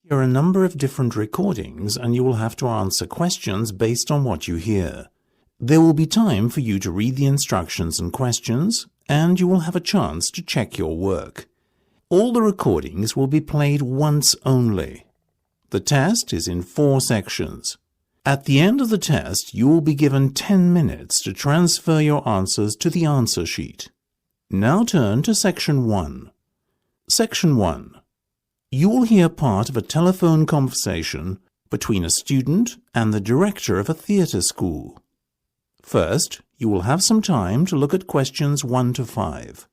There are a number of different recordings and you will have to answer questions based on what you hear. There will be time for you to read the instructions and questions, and you will have a chance to check your work. All the recordings will be played once only. The test is in 4 sections. At the end of the test, you will be given 10 minutes to transfer your answers to the answer sheet. Now turn to Section 1. Section 1. You will hear part of a telephone conversation between a student and the director of a theatre school. First, you will have some time to look at questions 1 to 5.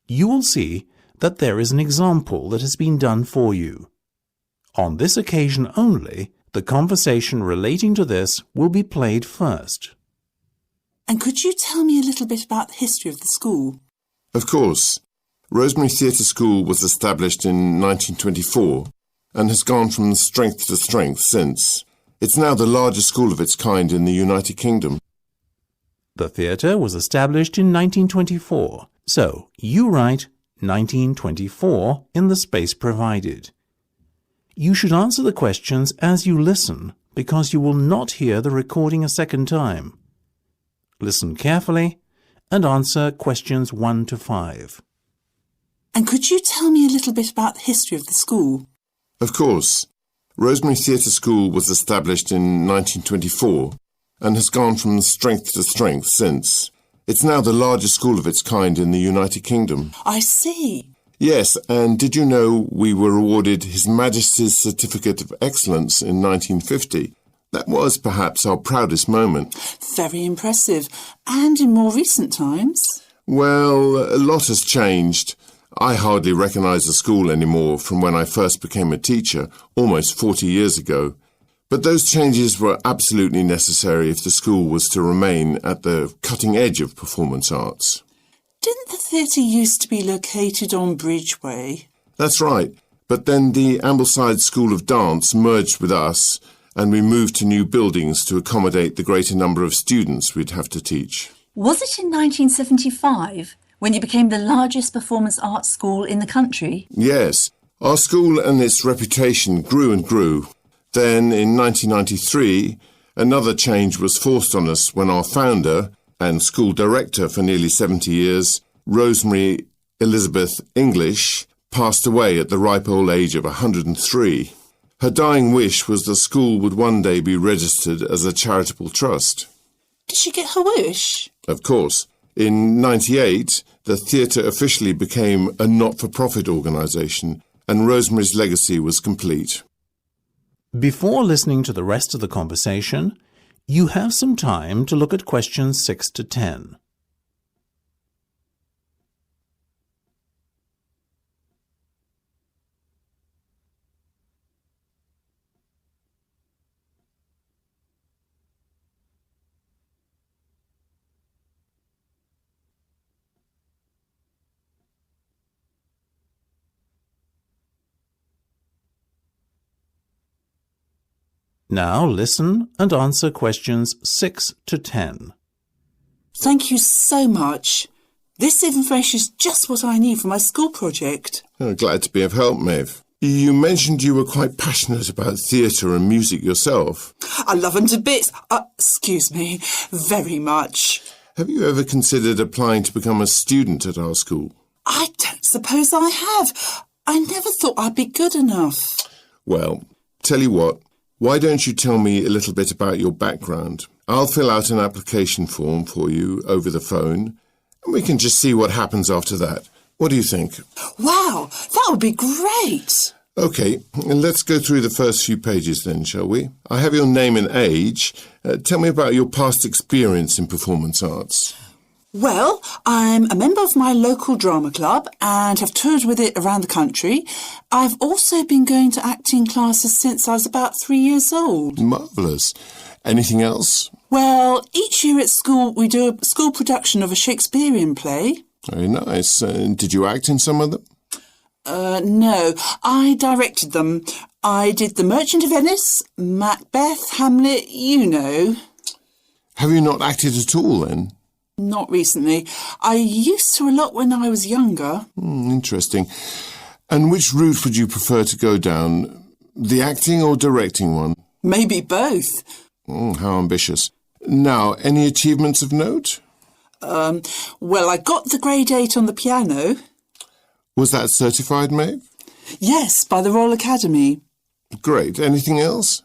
You will see that there is an example that has been done for you. On this occasion only, the conversation relating to this will be played first. And could you tell me a little bit about the history of the school? Of course. Rosemary Theatre School was established in 1924 and has gone from strength to strength since. It's now the largest school of its kind in the United Kingdom. The theatre was established in 1924, so you write 1924 in the space provided. You should answer the questions as you listen because you will not hear the recording a second time. Listen carefully and answer questions 1 to 5. And could you tell me a little bit about the history of the school? Of course. Rosemary Theatre School was established in 1924 and has gone from strength to strength since. It's now the largest school of its kind in the United Kingdom. I see. Yes, and did you know we were awarded His Majesty's Certificate of Excellence in 1950? That was perhaps our proudest moment. Very impressive. And in more recent times? Well, a lot has changed. I hardly recognise the school anymore from when I first became a teacher, almost 40 years ago. But those changes were absolutely necessary if the school was to remain at the cutting edge of performance arts. Didn't the theatre used to be located on Bridgeway? That's right, but then the Ambleside School of Dance merged with us and we moved to new buildings to accommodate the greater number of students we'd have to teach. Was it in 1975 when you became the largest performance arts school in the country? Yes, our school and its reputation grew and grew. Then, in 1993, another change was forced on us when our founder and school director for nearly 70 years, Rosemary Elizabeth English, passed away at the ripe old age of 103. Her dying wish was the school would one day be registered as a charitable trust. Did she get her wish? Of course. In 1998, the theatre officially became a not-for-profit organisation, and Rosemary's legacy was complete. Before listening to the rest of the conversation, you have some time to look at questions 6 to 10. Now listen and answer questions 6 to 10. Thank you so much. This information is just what I need for my school project. Oh, glad to be of help, Maeve. You mentioned you were quite passionate about theatre and music yourself. I love them to bits. Excuse me, very much. Have you ever considered applying to become a student at our school? I don't suppose I have. I never thought I'd be good enough. Well, tell you what. Why don't you tell me a little bit about your background? I'll fill out an application form for you over the phone, and we can just see what happens after that. What do you think? Wow, that would be great. OK, let's go through the first few pages then, shall we? I have your name and age. Tell me about your past experience in performance arts. Well, I'm a member of my local drama club and have toured with it around the country. I've also been going to acting classes since I was about 3 years old. Marvellous. Anything else? Well, each year at school we do a school production of a Shakespearean play. Very nice. Did you act in some of them? No, I directed them. I did The Merchant of Venice, Macbeth, Hamlet, you know. Have you not acted at all then? Not recently. I used to a lot when I was younger. Interesting. And which route would you prefer to go down? The acting or directing one? Maybe both. How ambitious. Now, any achievements of note? Well, I got the grade 8 on the piano. Was that certified, Maeve? Yes, by the Royal Academy. Great. Anything else?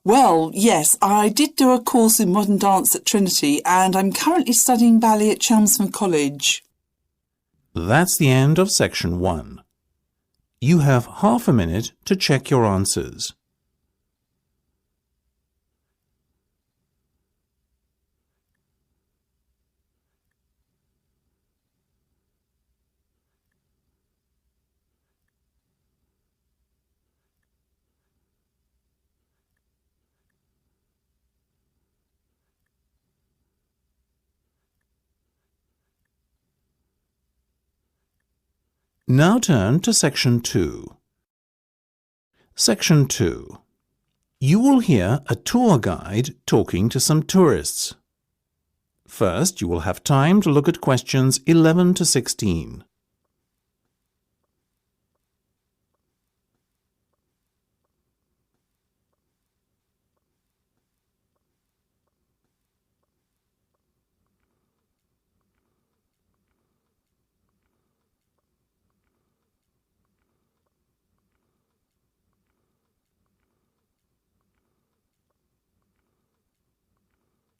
Well, yes, I did do a course in modern dance at Trinity and I'm currently studying ballet at Chelmsford College. That's the end of section 1. You have half a minute to check your answers. Now turn to section 2. Section 2. You will hear a tour guide talking to some tourists. First, you will have time to look at questions 11 to 16.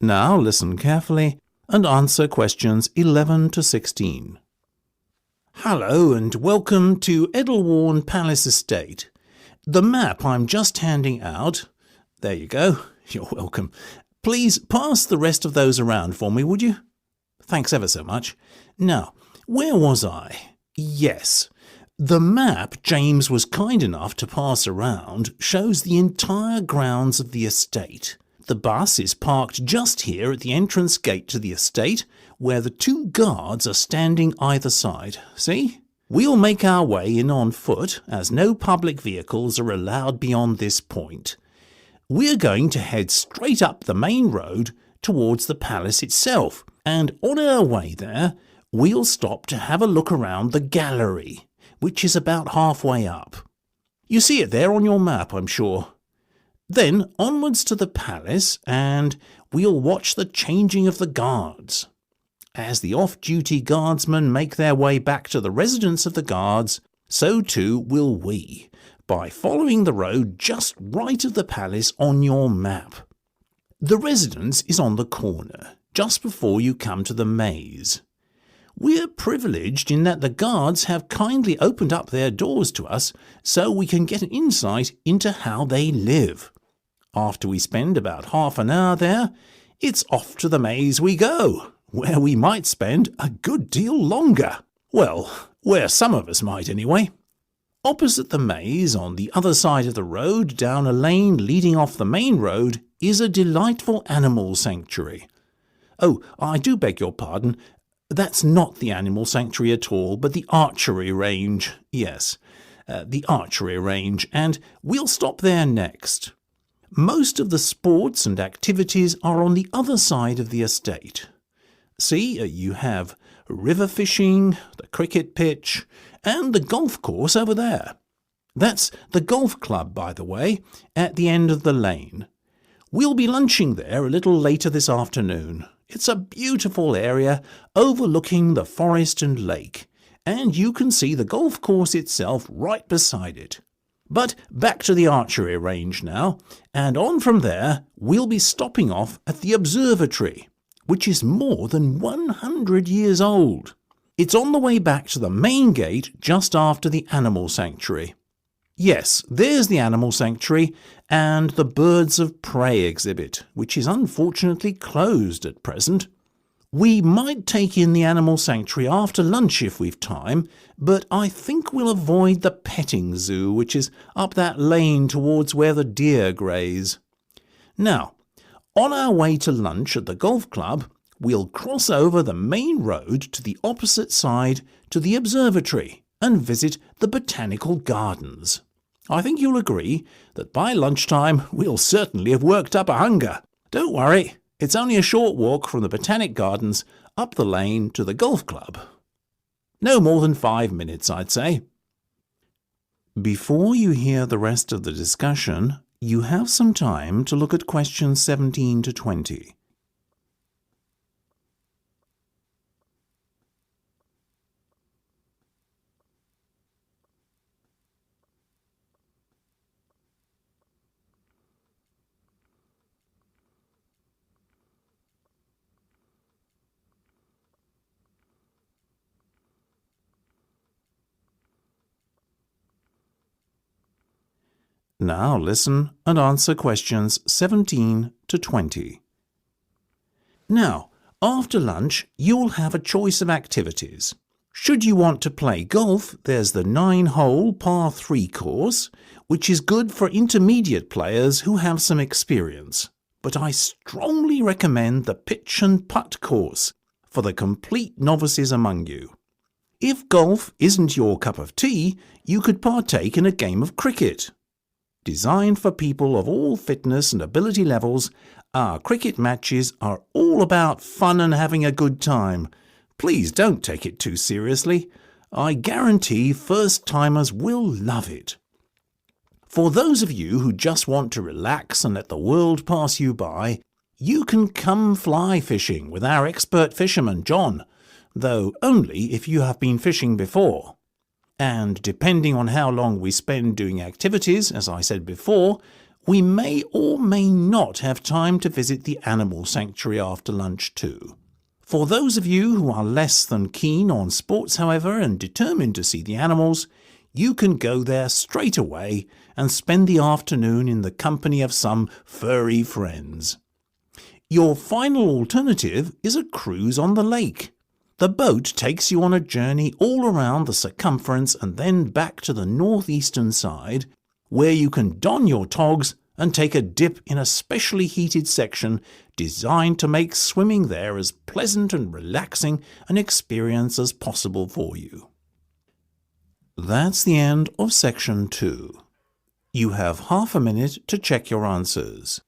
Now listen carefully and answer questions 11 to 16. Hello and welcome to Edelwarn Palace Estate. The map I'm just handing out. There you go. You're welcome. Please pass the rest of those around for me, would you? Thanks ever so much. Now, where was I? Yes. The map James was kind enough to pass around shows the entire grounds of the estate. The bus is parked just here at the entrance gate to the estate, where the 2 guards are standing either side. See? We'll make our way in on foot, as no public vehicles are allowed beyond this point. We're going to head straight up the main road towards the palace itself, and on our way there, we'll stop to have a look around the gallery, which is about halfway up. You see it there on your map, I'm sure. Then onwards to the palace, and we'll watch the changing of the guards. As the off-duty guardsmen make their way back to the residence of the guards, so too will we, by following the road just right of the palace on your map. The residence is on the corner, just before you come to the maze. We're privileged in that the guards have kindly opened up their doors to us so we can get an insight into how they live. After we spend about half an hour there, it's off to the maze we go, where we might spend a good deal longer. Well, where some of us might anyway. Opposite the maze, on the other side of the road, down a lane leading off the main road, is a delightful animal sanctuary. Oh, I do beg your pardon. That's not the animal sanctuary at all, but the archery range. Yes, the archery range, and we'll stop there next. Most of the sports and activities are on the other side of the estate. See, you have river fishing, the cricket pitch, and the golf course over there. That's the golf club, by the way, at the end of the lane. We'll be lunching there a little later this afternoon. It's a beautiful area overlooking the forest and lake, and you can see the golf course itself right beside it. But back to the archery range now, and on from there we'll be stopping off at the observatory, which is more than 100 years old. It's on the way back to the main gate just after the animal sanctuary. Yes, there's the animal sanctuary and the birds of prey exhibit, which is unfortunately closed at present. We might take in the animal sanctuary after lunch if we've time, but I think we'll avoid the petting zoo, which is up that lane towards where the deer graze. Now, On our way to lunch at the golf club, we'll cross over the main road to the opposite side to the observatory and visit the botanical gardens. I think you'll agree that by lunchtime we'll certainly have worked up a hunger. Don't worry, it's only a short walk from the botanic gardens up the lane to the golf club. No more than 5 minutes, I'd say. Before you hear the rest of the discussion, you have some time to look at questions 17 to 20. Now listen and answer questions 17 to 20. Now, after lunch, you'll have a choice of activities. Should you want to play golf, there's the 9-hole par 3 course, which is good for intermediate players who have some experience. But I strongly recommend the pitch and putt course for the complete novices among you. If golf isn't your cup of tea, you could partake in a game of cricket. Designed for people of all fitness and ability levels, our cricket matches are all about fun and having a good time. Please don't take it too seriously. I guarantee first-timers will love it. For those of you who just want to relax and let the world pass you by, you can come fly fishing with our expert fisherman John, though only if you have been fishing before. And depending on how long we spend doing activities, as I said before, we may or may not have time to visit the animal sanctuary after lunch too. For those of you who are less than keen on sports, however, and determined to see the animals, you can go there straight away and spend the afternoon in the company of some furry friends. Your final alternative is a cruise on the lake. The boat takes you on a journey all around the circumference and then back to the northeastern side, where you can don your togs and take a dip in a specially heated section designed to make swimming there as pleasant and relaxing an experience as possible for you. That's the end of section 2. You have half a minute to check your answers.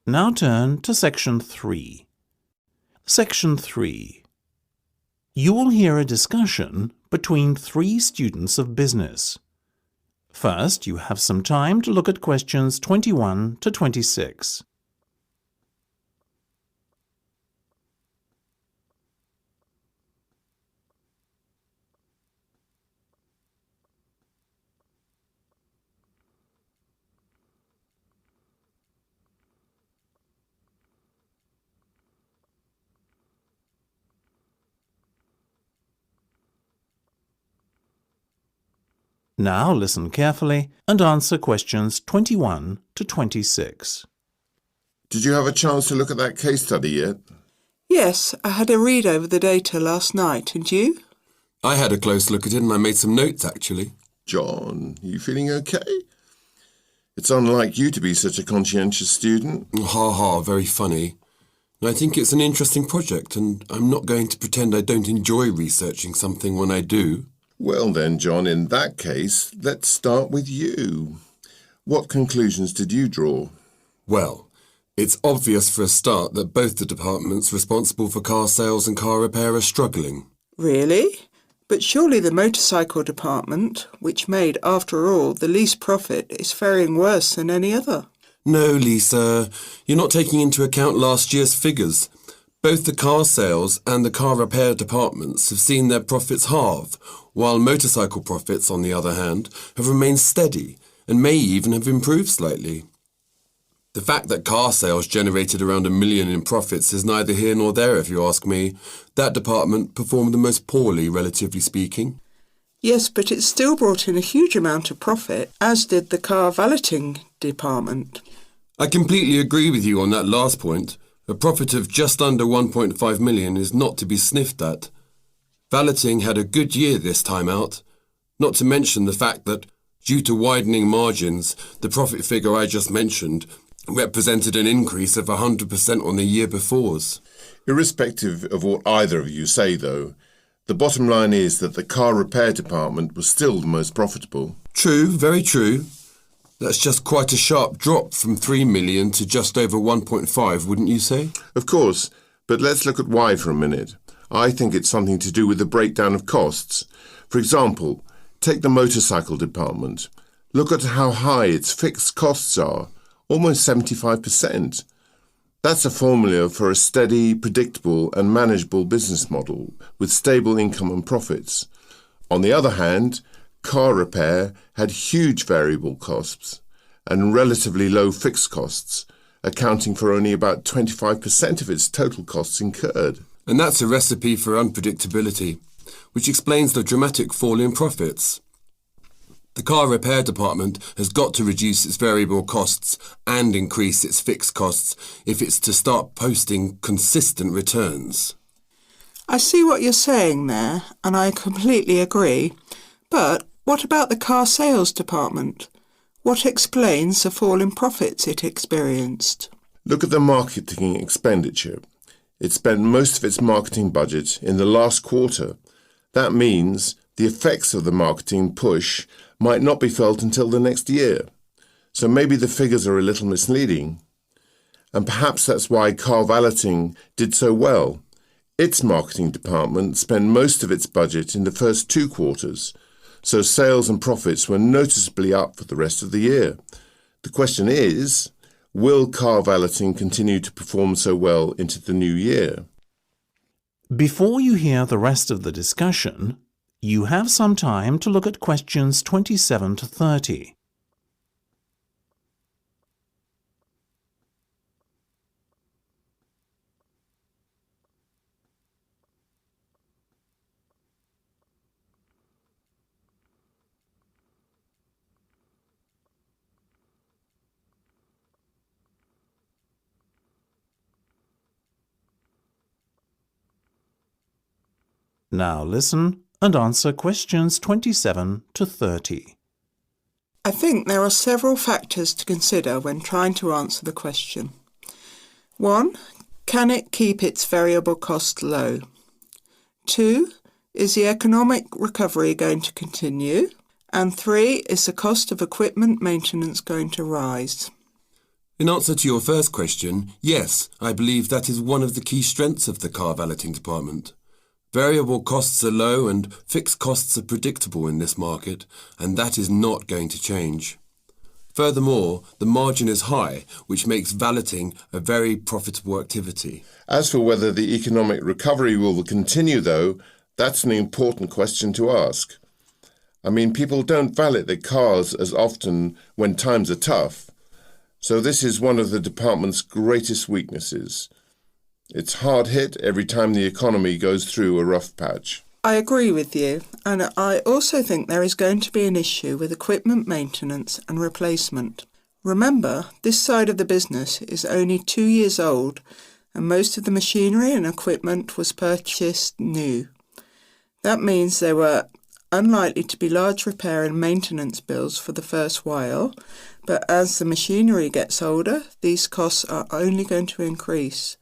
Now turn to Section 3. Section 3. You will hear a discussion between 3 students of business. First, you have some time to look at questions 21 to 26. Now listen carefully and answer questions 21 to 26. Did you have a chance to look at that case study yet? Yes, I had a read over the data last night, and you? I had a close look at it and I made some notes, actually. John, you feeling okay? It's unlike you to be such a conscientious student. Ha ha, very funny. I think it's an interesting project and I'm not going to pretend I don't enjoy researching something when I do. Well then, John, in that case, let's start with you. What conclusions did you draw? Well, it's obvious for a start that both the departments responsible for car sales and car repair are struggling. Really? But surely the motorcycle department, which made, after all, the least profit, is faring worse than any other. No, Lisa, you're not taking into account last year's figures. Both the car sales and the car repair departments have seen their profits halve, while motorcycle profits, on the other hand, have remained steady and may even have improved slightly. The fact that car sales generated around £1 million in profits is neither here nor there, if you ask me. That department performed the most poorly, relatively speaking. Yes, but it still brought in a huge amount of profit, as did the car valeting department. I completely agree with you on that last point. A profit of just under 1.5 million is not to be sniffed at. Valeting had a good year this time out, not to mention the fact that, due to widening margins, the profit figure I just mentioned represented an increase of 100% on the year before's. Irrespective of what either of you say, though, the bottom line is that the car repair department was still the most profitable. True, very true. That's just quite a sharp drop from 3 million to just over 1.5, wouldn't you say? Of course, but let's look at why for a minute. I think it's something to do with the breakdown of costs. For example, take the motorcycle department. Look at how high its fixed costs are, almost 75%. That's a formula for a steady, predictable and manageable business model with stable income and profits. On the other hand, car repair had huge variable costs and relatively low fixed costs, accounting for only about 25% of its total costs incurred. And that's a recipe for unpredictability, which explains the dramatic fall in profits. The car repair department has got to reduce its variable costs and increase its fixed costs if it's to start posting consistent returns. I see what you're saying there, and I completely agree. But what about the car sales department? What explains the fall in profits it experienced? Look at the marketing expenditure. It spent most of its marketing budget in the last quarter. That means the effects of the marketing push might not be felt until the next year. So maybe the figures are a little misleading. And perhaps that's why car valeting did so well. Its marketing department spent most of its budget in the first 2 quarters, so sales and profits were noticeably up for the rest of the year. The question is, will car valeting continue to perform so well into the new year? Before you hear the rest of the discussion, you have some time to look at questions 27 to 30. Now listen and answer questions 27 to 30. I think there are several factors to consider when trying to answer the question. 1. Can it keep its variable cost low? 2. Is the economic recovery going to continue? And 3. Is the cost of equipment maintenance going to rise? In answer to your first question, yes, I believe that is one of the key strengths of the car valeting department. Variable costs are low and fixed costs are predictable in this market, and that is not going to change. Furthermore, the margin is high, which makes valeting a very profitable activity. As for whether the economic recovery will continue, though, that's an important question to ask. I mean, people don't valet their cars as often when times are tough, so this is one of the department's greatest weaknesses. It's hard hit every time the economy goes through a rough patch. I agree with you, and I also think there is going to be an issue with equipment maintenance and replacement. Remember, this side of the business is only 2 years old, and most of the machinery and equipment was purchased new. That means there were unlikely to be large repair and maintenance bills for the first while, but as the machinery gets older, these costs are only going to increase.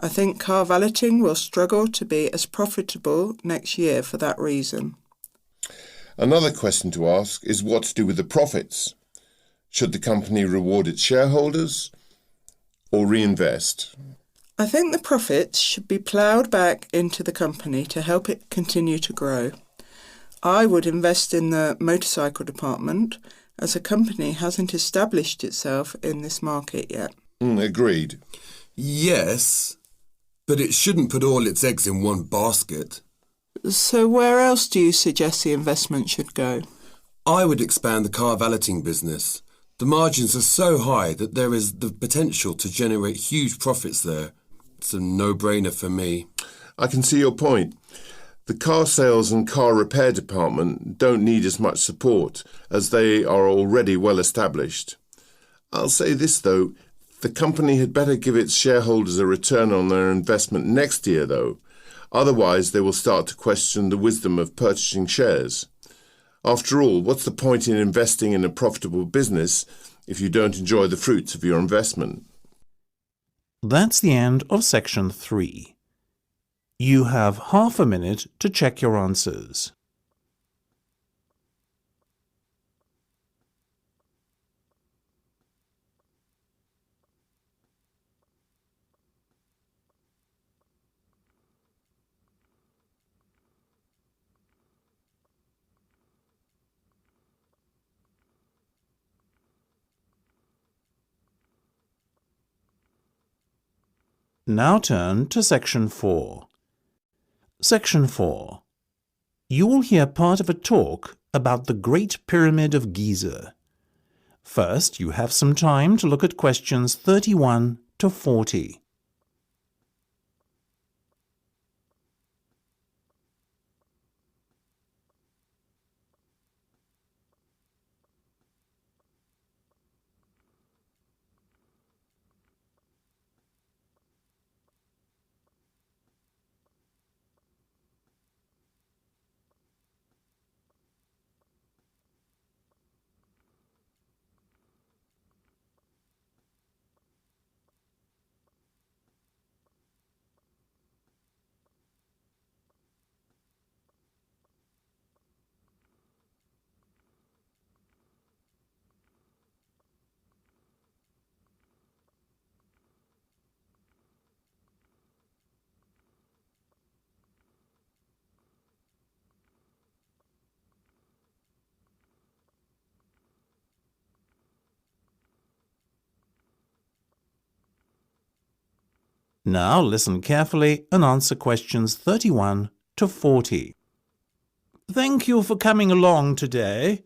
I think car valeting will struggle to be as profitable next year for that reason. Another question to ask is what to do with the profits. Should the company reward its shareholders or reinvest? I think the profits should be ploughed back into the company to help it continue to grow. I would invest in the motorcycle department as the company hasn't established itself in this market yet. Agreed. Yes, but it shouldn't put all its eggs in one basket. So where else do you suggest the investment should go? I would expand the car valeting business. The margins are so high that there is the potential to generate huge profits there. It's a no-brainer for me. I can see your point. The car sales and car repair department don't need as much support as they are already well established. I'll say this though, the company had better give its shareholders a return on their investment next year though. Otherwise they will start to question the wisdom of purchasing shares. After all, what's the point in investing in a profitable business if you don't enjoy the fruits of your investment? That's the end of section 3. You have half a minute to check your answers. Now turn to section 4. Section 4. You will hear part of a talk about the Great Pyramid of Giza. First, you have some time to look at questions 31 to 40. Now listen carefully and answer questions 31 to 40. Thank you for coming along today.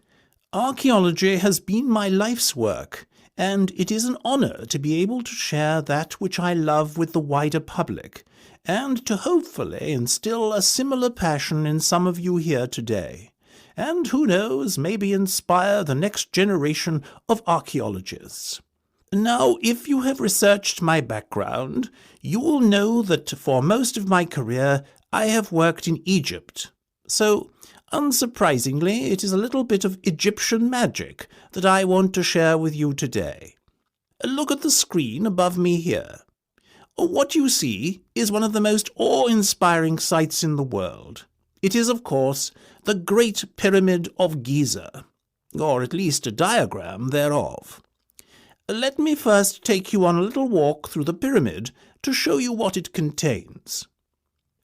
Archaeology has been my life's work, and it is an honor to be able to share that which I love with the wider public, and to hopefully instill a similar passion in some of you here today, and who knows, maybe inspire the next generation of archaeologists. Now, if you have researched my background, you will know that for most of my career I have worked in Egypt. So, unsurprisingly, it is a little bit of Egyptian magic that I want to share with you today. Look at the screen above me here. What you see is one of the most awe-inspiring sights in the world. It is, of course, the Great Pyramid of Giza, or at least a diagram thereof. Let me first take you on a little walk through the pyramid to show you what it contains.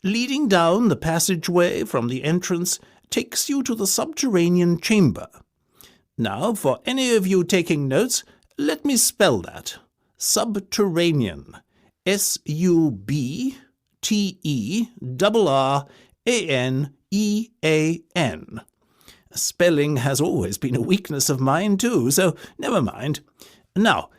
Leading down the passageway from the entrance takes you to the subterranean chamber. Now, for any of you taking notes, let me spell that. Subterranean. S-U-B-T-E-R-R-A-N-E-A-N. Spelling has always been a weakness of mine too, so never mind. Now,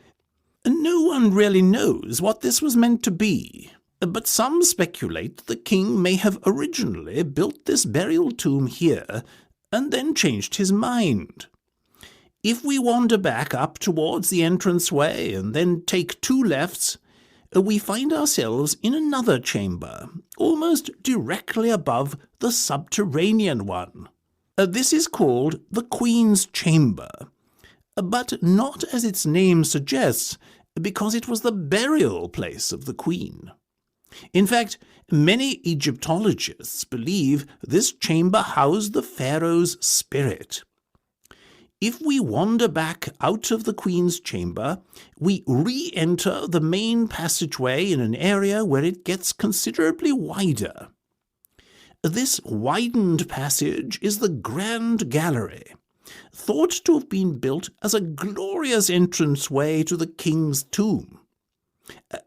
no one really knows what this was meant to be, but some speculate the king may have originally built this burial tomb here and then changed his mind. If we wander back up towards the entranceway and then take 2 lefts, we find ourselves in another chamber, almost directly above the subterranean one. This is called the Queen's Chamber, but not as its name suggests, because it was the burial place of the Queen. In fact, many Egyptologists believe this chamber housed the pharaoh's spirit. If we wander back out of the Queen's chamber, we re-enter the main passageway in an area where it gets considerably wider. This widened passage is the Grand Gallery, thought to have been built as a glorious entranceway to the king's tomb.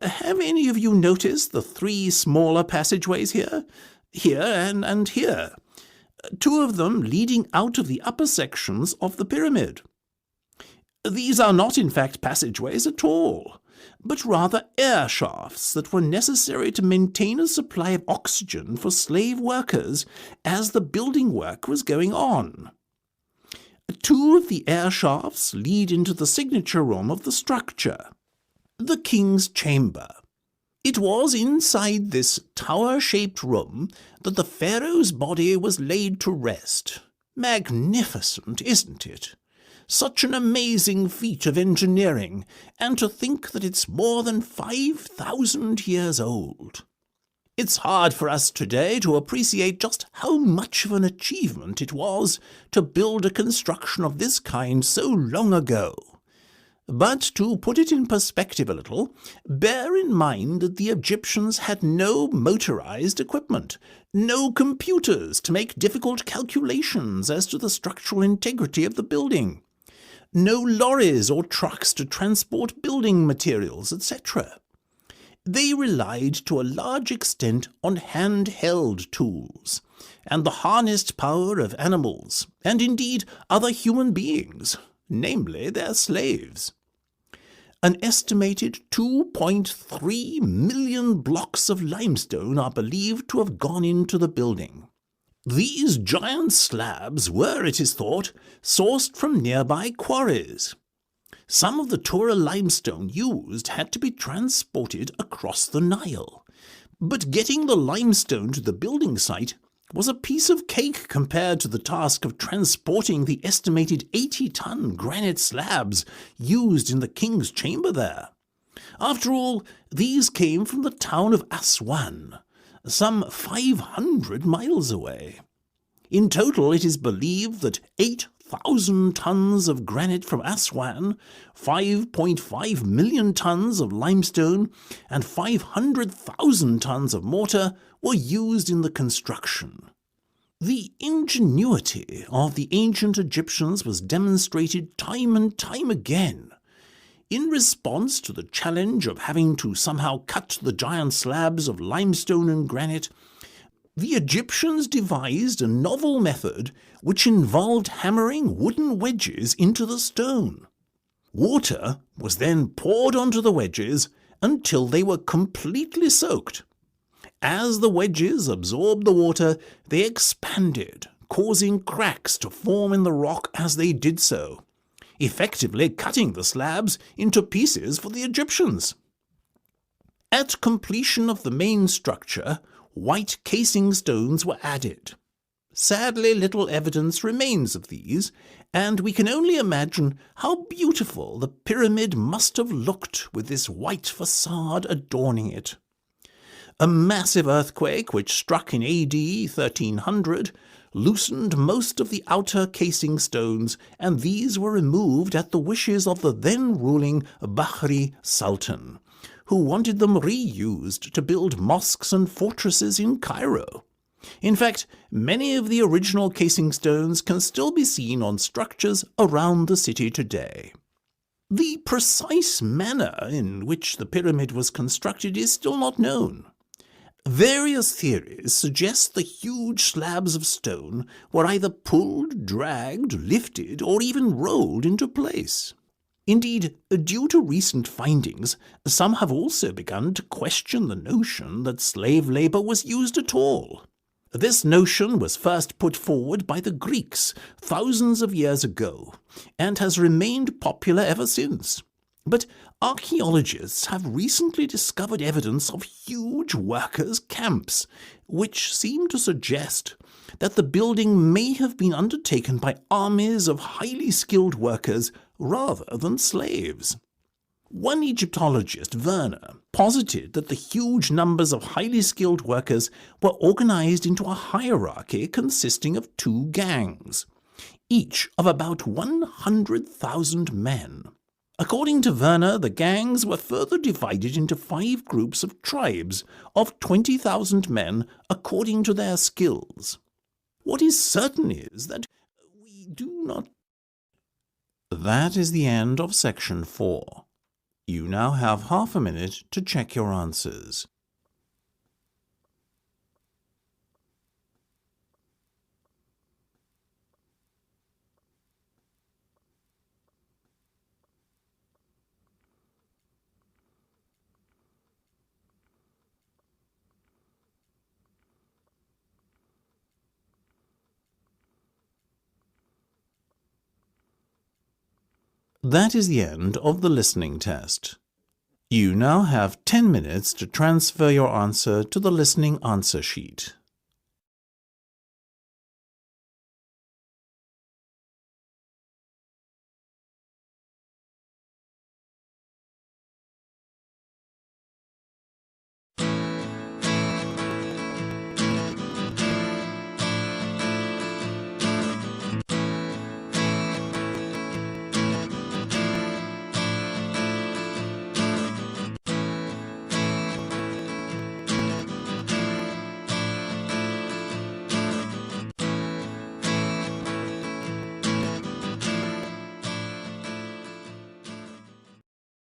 Have any of you noticed the 3 smaller passageways here? Here and here. 2 of them leading out of the upper sections of the pyramid. These are not in fact passageways at all, but rather air shafts that were necessary to maintain a supply of oxygen for slave workers as the building work was going on. 2 of the air shafts lead into the signature room of the structure, the king's chamber. It was inside this tower-shaped room that the pharaoh's body was laid to rest. Magnificent, isn't it? Such an amazing feat of engineering, and to think that it's more than 5,000 years old. It's hard for us today to appreciate just how much of an achievement it was to build a construction of this kind so long ago. But to put it in perspective a little, bear in mind that the Egyptians had no motorized equipment, no computers to make difficult calculations as to the structural integrity of the building, no lorries or trucks to transport building materials, etc. They relied to a large extent on handheld tools, and the harnessed power of animals, and indeed other human beings, namely their slaves. An estimated 2.3 million blocks of limestone are believed to have gone into the building. These giant slabs were, it is thought, sourced from nearby quarries. Some of the Tura limestone used had to be transported across the Nile, but getting the limestone to the building site was a piece of cake compared to the task of transporting the estimated 80-ton granite slabs used in the king's chamber there. After all, these came from the town of Aswan, some 500 miles away. In total, it is believed that 8,000 tons of granite from Aswan, 5.5 million tons of limestone, and 500,000 tons of mortar were used in the construction. The ingenuity of the ancient Egyptians was demonstrated time and time again. In response to the challenge of having to somehow cut the giant slabs of limestone and granite, the Egyptians devised a novel method which involved hammering wooden wedges into the stone. Water was then poured onto the wedges until they were completely soaked. As the wedges absorbed the water, they expanded, causing cracks to form in the rock as they did so, effectively cutting the slabs into pieces for the Egyptians. At completion of the main structure, white casing stones were added. Sadly, little evidence remains of these, and we can only imagine how beautiful the pyramid must have looked with this white facade adorning it. A massive earthquake which struck in AD 1300 loosened most of the outer casing stones, and these were removed at the wishes of the then ruling Bahri Sultan, who wanted them reused to build mosques and fortresses in Cairo. In fact, many of the original casing stones can still be seen on structures around the city today. The precise manner in which the pyramid was constructed is still not known. Various theories suggest the huge slabs of stone were either pulled, dragged, lifted, or even rolled into place. Indeed, due to recent findings, some have also begun to question the notion that slave labour was used at all. This notion was first put forward by the Greeks thousands of years ago, and has remained popular ever since. But archaeologists have recently discovered evidence of huge workers' camps, which seem to suggest that the building may have been undertaken by armies of highly skilled workers rather than slaves. One Egyptologist, Werner, posited that the huge numbers of highly skilled workers were organized into a hierarchy consisting of 2 gangs, each of about 100,000 men. According to Werner, the gangs were further divided into 5 groups of tribes of 20,000 men according to their skills. What is certain is that we do not... That is the end of section 4. You now have half a minute to check your answers. That is the end of the listening test. You now have 10 minutes to transfer your answer to the listening answer sheet.